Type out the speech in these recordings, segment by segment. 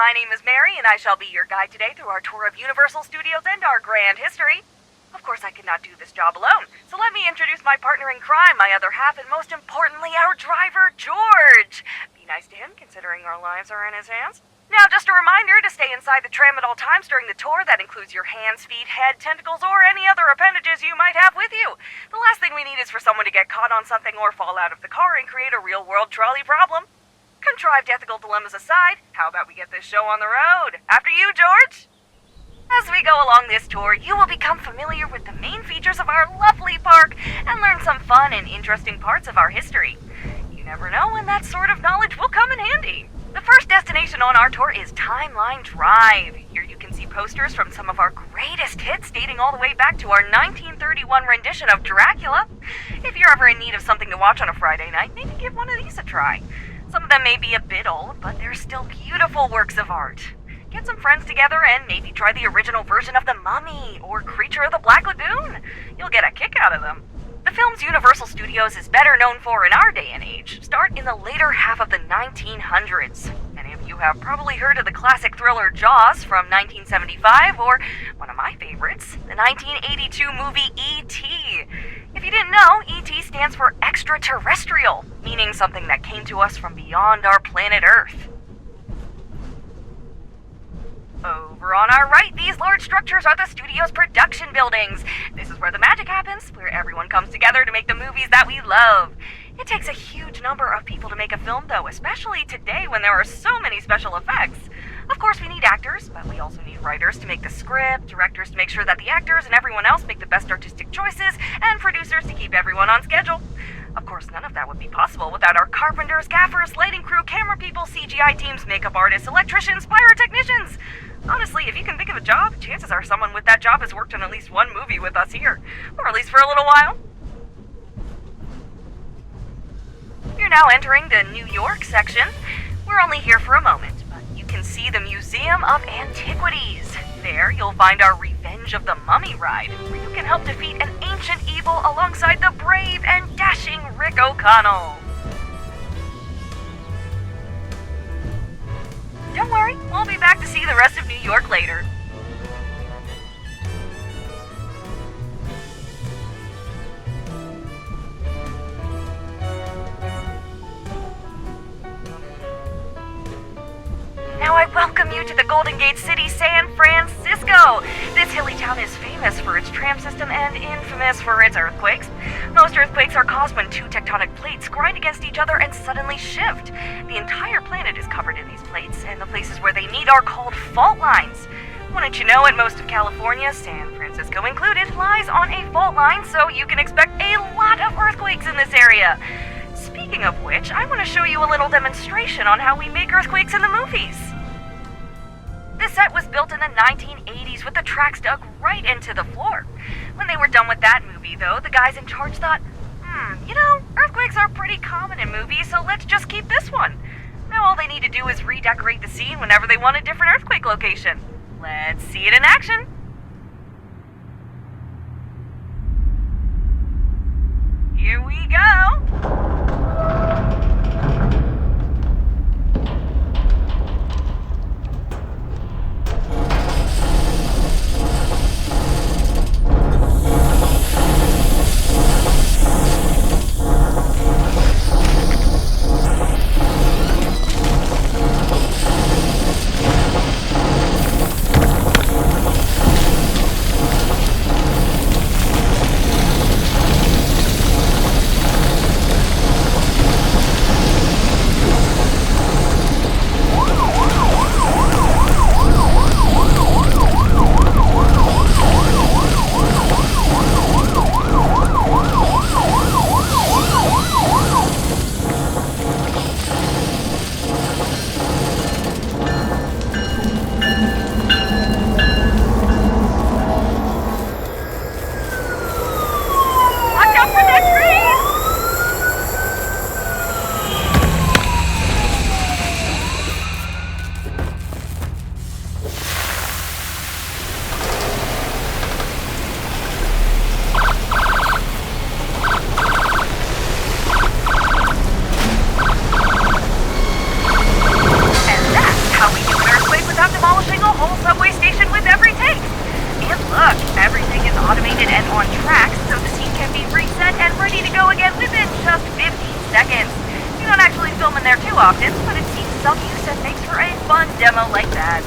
my name is Mary, and I shall be your guide today through our tour of Universal Studios and our grand history. Of course, I could not do this job alone, so let me introduce my partner in crime, my other half, and most importantly, our driver, George. Be nice to him, considering our lives are in his hands. Now, just a reminder to stay inside the tram at all times during the tour. That includes your hands, feet, head, tentacles, or any other appendages you might have with you. The last thing we need is for someone to get caught on something or fall out of the car and create a real-world trolley problem. Contrived ethical dilemmas aside, how about we get this show on the road? After you, George! As we go along this tour, you will become familiar with the main features of our lovely park and learn some fun and interesting parts of our history. You never know when that sort of knowledge will come in handy. The first destination on our tour is Timeline Drive. Here you can see posters from some of our greatest hits dating all the way back to our 1931 rendition of Dracula. If you're ever in need of something to watch on a Friday night, maybe give one of these a try. Some of them may be a bit old, but they're still beautiful works of art. Get some friends together and maybe try the original version of The Mummy or Creature of the Black Lagoon. You'll get a kick out of them. The films Universal Studios is better known for in our day and age start in the later half of the 1900s. Many of you have probably heard of the classic thriller Jaws from 1975, or one of my favorites, the 1982 movie E.T. If you didn't know, E.T. stands for extraterrestrial, meaning something that came to us from beyond our planet Earth. Over on our right, these large structures are the studio's production buildings. This is where the magic happens, where everyone comes together to make the movies that we love. It takes a huge number of people to make a film, though, especially today when there are so many special effects. Of course, we need actors, but we also need writers to make the script, directors to make sure that the actors and everyone else make the best artistic choices, and producers to keep everyone on schedule. Of course, none of that would be possible without our carpenters, gaffers, lighting crew, camera people, CGI teams, makeup artists, electricians, pyrotechnicians. Honestly, if you can think of a job, chances are someone with that job has worked on at least one movie with us here, or at least for a little while. You're now entering the New York section. We're only here for a moment, but you can see the Museum of Antiquities. There, you'll find our Revenge of the Mummy ride, where you can help defeat an ancient evil alongside the brave and dashing Rick O'Connell. Don't worry, we'll be back to see the rest of New York later. Now I welcome you to the Golden Gate City, San Francisco. This hilly town is famous for its tram system and infamous for its earthquakes. Most earthquakes are caused when two tectonic plates grind against each other and suddenly shift. The entire planet is covered in these plates, and the places where they meet are called fault lines. Wouldn't you know it, most of California, San Francisco included, lies on a fault line, so you can expect a lot of earthquakes in this area. Speaking of which, I want to show you a little demonstration on how we make earthquakes in the movies. This set was built in the 1980s with the tracks dug right into the floor. When they were done with that movie, though, the guys in charge thought, earthquakes are pretty common in movies, so let's just keep this one. Now all they need to do is redecorate the scene whenever they want a different earthquake location. Let's see it in action. Here we go. to go again within just 15 seconds. You don't actually film in there too often, but it seems self-use and makes for a fun demo like that.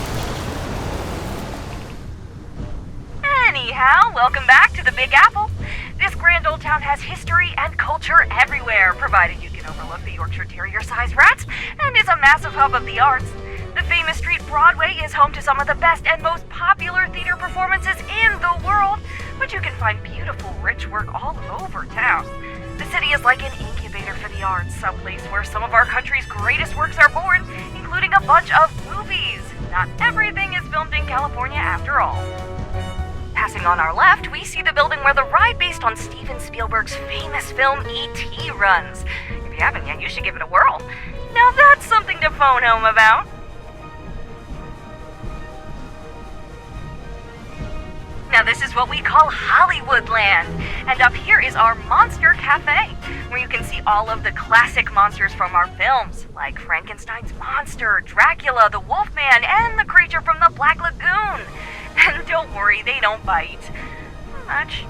Anyhow, welcome back to the Big Apple. This grand old town has history and culture everywhere, provided you can overlook the Yorkshire Terrier-sized rats, and is a massive hub of the arts. The famous street Broadway is home to some of the best and most popular theater performances in the world, but you can find beautiful, rich work all over town. The city is like an incubator for the arts, a place where some of our country's greatest works are born, including a bunch of movies. Not everything is filmed in California after all. Passing on our left, we see the building where the ride based on Steven Spielberg's famous film E.T. runs. If you haven't yet, you should give it a whirl. Now that's something to phone home about. Now this is what we call Hollywoodland, and up here is our Monster Cafe, where you can see all of the classic monsters from our films, like Frankenstein's monster, Dracula, the Wolfman, and the creature from the Black Lagoon. And don't worry, they don't bite much.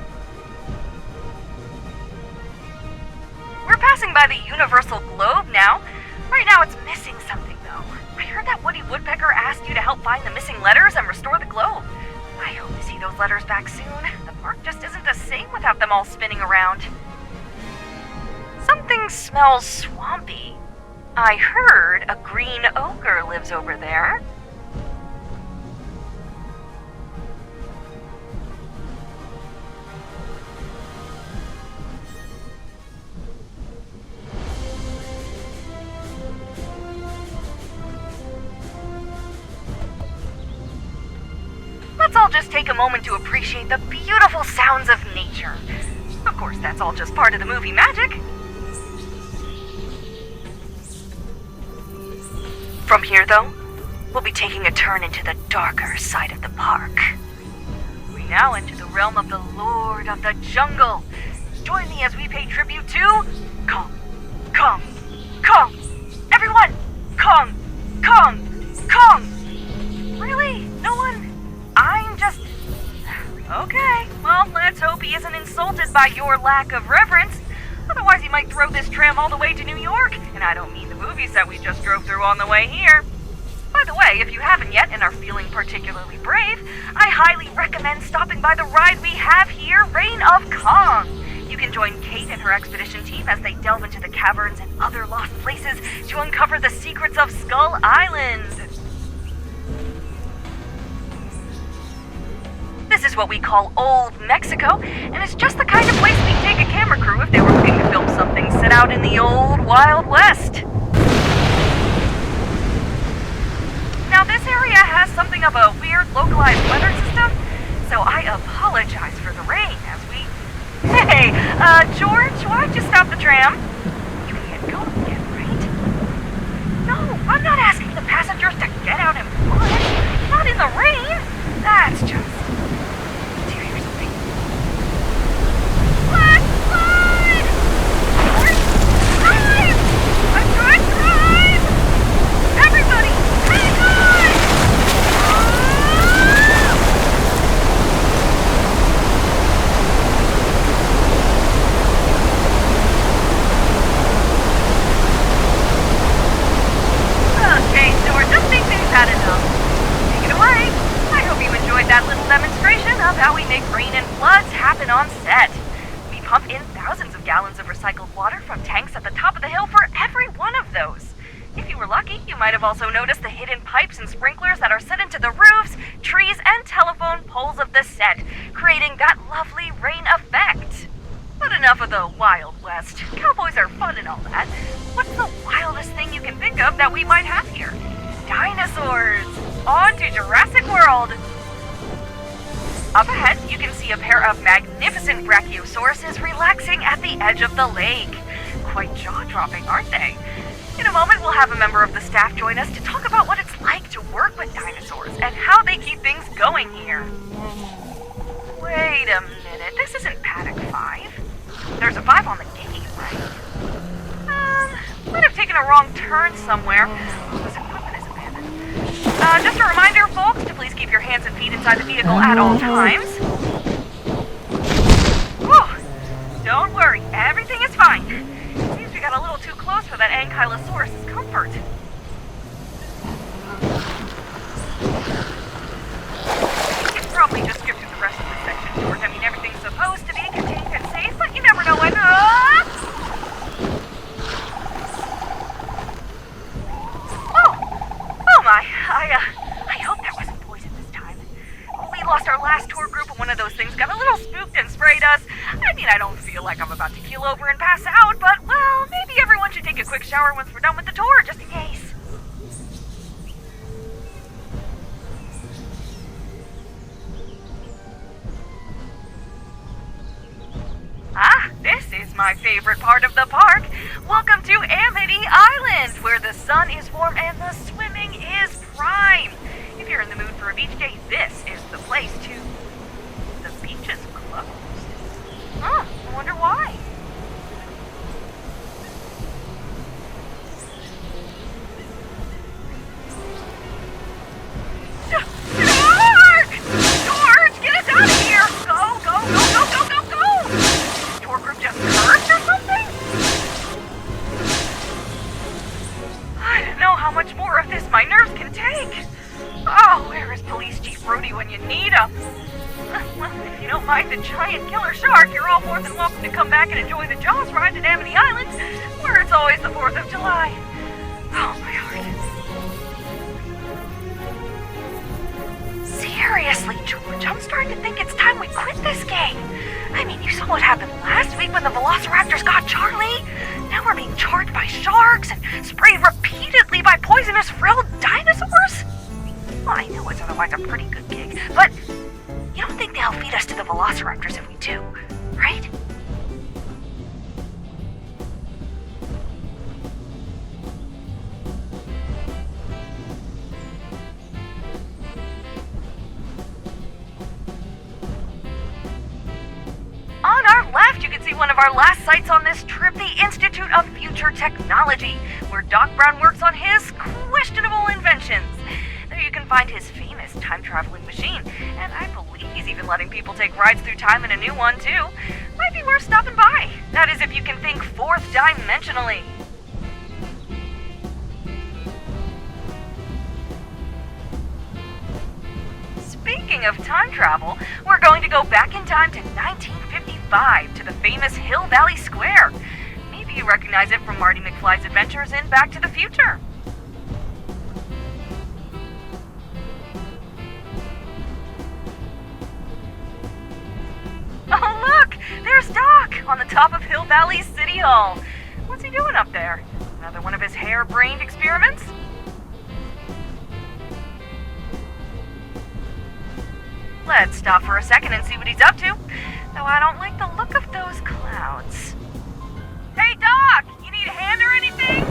We're passing by the Universal Globe now. Right now it's missing something though. I heard that Woody Woodpecker asked you to help find the missing letters and restore the globe. I hope to see those letters back soon. The park just isn't the same without them all spinning around. Something smells swampy. I heard a green ogre lives over there. Let's all just take a moment to appreciate the beautiful sounds of nature. Of course, that's all just part of the movie magic. From here, though, we'll be taking a turn into the darker side of the park. We now enter the realm of the Lord of the Jungle. Join me as we pay tribute to Kong. Kong. Kong. Everyone! Kong. Kong. Kong! Really? No one? I'm just... Okay, well, let's hope he isn't insulted by your lack of reverence. Otherwise he might throw this tram all the way to New York, and I don't mean the movies that we just drove through on the way here. By the way, if you haven't yet and are feeling particularly brave, I highly recommend stopping by the ride we have here, Reign of Kong. You can join Kate and her expedition team as they delve into the caverns and other lost places to uncover the secrets of Skull Island. This is what we call Old Mexico, and it's just the kind of place we'd take a camera crew if they were looking to film something set out in the old Wild West. Now this area has something of a weird localized weather system, so I apologize for the rain as we... Hey, George, why'd you stop the tram? You can't go again, right? No, I'm not asking the passengers to get out and push. Not in the rain. That's just... that little demonstration of how we make rain and floods happen on set. We pump in thousands of gallons of recycled water from tanks at the top of the hill for every one of those. If you were lucky, you might have also noticed the hidden pipes and sprinklers that are set into the roofs, trees, and telephone poles of the set, creating that lovely rain effect. But enough of the Wild West. Cowboys are fun and all that. What's the wildest thing you can think of that we might have here? Dinosaurs! On to Jurassic World! Up ahead, you can see a pair of magnificent brachiosauruses relaxing at the edge of the lake. Quite jaw-dropping, aren't they? In a moment, we'll have a member of the staff join us to talk about what it's like to work with dinosaurs and how they keep things going here. Wait a minute, this isn't Paddock 5. There's a 5 on the gate, right? Might have taken a wrong turn somewhere. This equipment is abandoned. Just a reminder, folks, to please keep your hands and feet inside the vehicle at all times. Whew. Don't worry, everything mean, I don't feel like I'm about to keel over and pass out, but, well, maybe everyone should take a quick shower once we're done with the tour, just in case. Ah, this is my favorite part of the park. Welcome to Amity Island, where the sun is warm and the swimming is prime. If you're in the mood for a beach day, this is the place to... The beach is closed. Huh, I wonder why. George! George, get us out of here! Go, go, go, go, go, go, go! Is the tour group just cursed or something? I don't know how much more of this my nerves can take. Oh, where is Police Chief Rudy when you need him? Well, if you don't mind the giant killer shark, you're all more than welcome to come back and enjoy the Jaws ride at Amity Island, where it's always the 4th of July. Oh, my heart. Seriously, George, I'm starting to think it's time we quit this game. I mean, you saw what happened last week when the Velociraptors got Charlie. Now we're being charged by sharks and sprayed repeatedly by poisonous frilled dinosaurs. Well, I know it's otherwise a pretty good gig, but you don't think they'll feed us to the Velociraptors if we do, right? On our left, you can see one of our last sites on this trip, the Institute of Future Technology, where Doc Brown works on his questionable inventions. There you can find his famous time-traveling machine, and I believe he's even letting people take rides through time in a new one, too. Might be worth stopping by. That is if you can think fourth-dimensionally. Speaking of time travel, we're going to go back in time to 1955 to the famous Hill Valley Square. Maybe you recognize it from Marty McFly's adventures in Back to the Future. Oh, look! There's Doc on the top of Hill Valley City Hall. What's he doing up there? Another one of his hair-brained experiments? Let's stop for a second and see what he's up to. Though I don't like the look of those clouds. Hey, Doc! You need a hand or anything?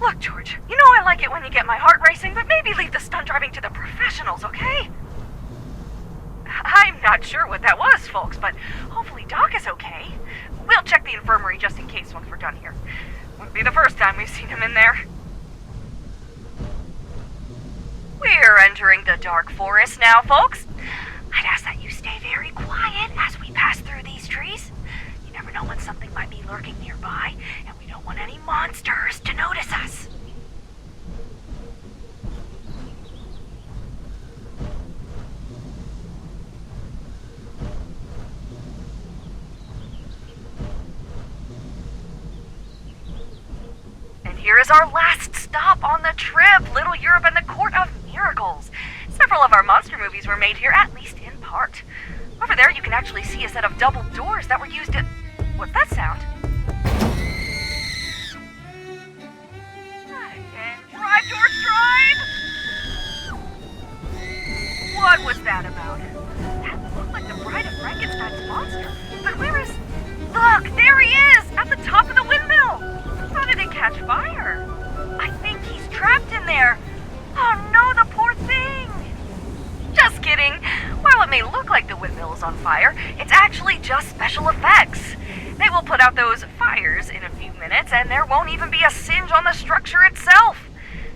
Look, George, you know I like it when you get my heart racing, but maybe leave the stunt driving to the professionals, okay? I'm not sure what that was, folks, but hopefully Doc is okay. We'll check the infirmary just in case once we're done here. Wouldn't be the first time we've seen him in there. We're entering the dark forest now, folks. I'd ask that you stay very quiet as we pass through these trees. You never know when something might be lurking nearby, and we don't want any monsters to notice us. And here is our last stop on the trip, Little Europe and the Court of Miracles. Several of our monster movies were made here, at least in part. Over there you can actually see a set of double doors that were used in... What's that sound? And drive, George, drive! What was that about? That looked like the Bride of Frankenstein's monster. But where is... Look, there he is! At the top of the windmill! How did it catch fire? I think he's trapped in there. Oh no, the poor thing! Just kidding. While it may look like the windmill is on fire, it's actually just special effects. They will put out those fires in a few minutes, and there won't even be a singe on the structure itself.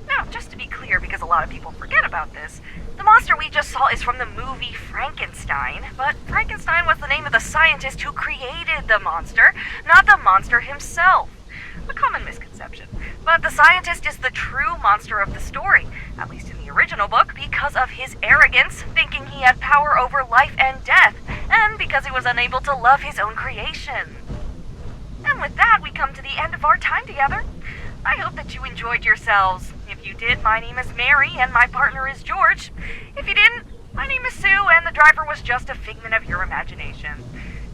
Now, just to be clear, because a lot of people forget about this, the monster we just saw is from the movie Frankenstein, but Frankenstein was the name of the scientist who created the monster, not the monster himself. A common misconception. But the scientist is the true monster of the story, at least in the original book, because of his arrogance, thinking he had power over life and death, and because he was unable to love his own creation. And with that, we come to the end of our time together. I hope that you enjoyed yourselves. If you did, my name is Mary, and my partner is George. If you didn't, my name is Sue, and the driver was just a figment of your imagination.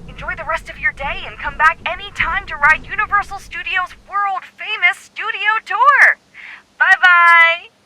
Enjoy the rest of your day and come back anytime to ride Universal Studios' world-famous Studio Tour. Bye-bye!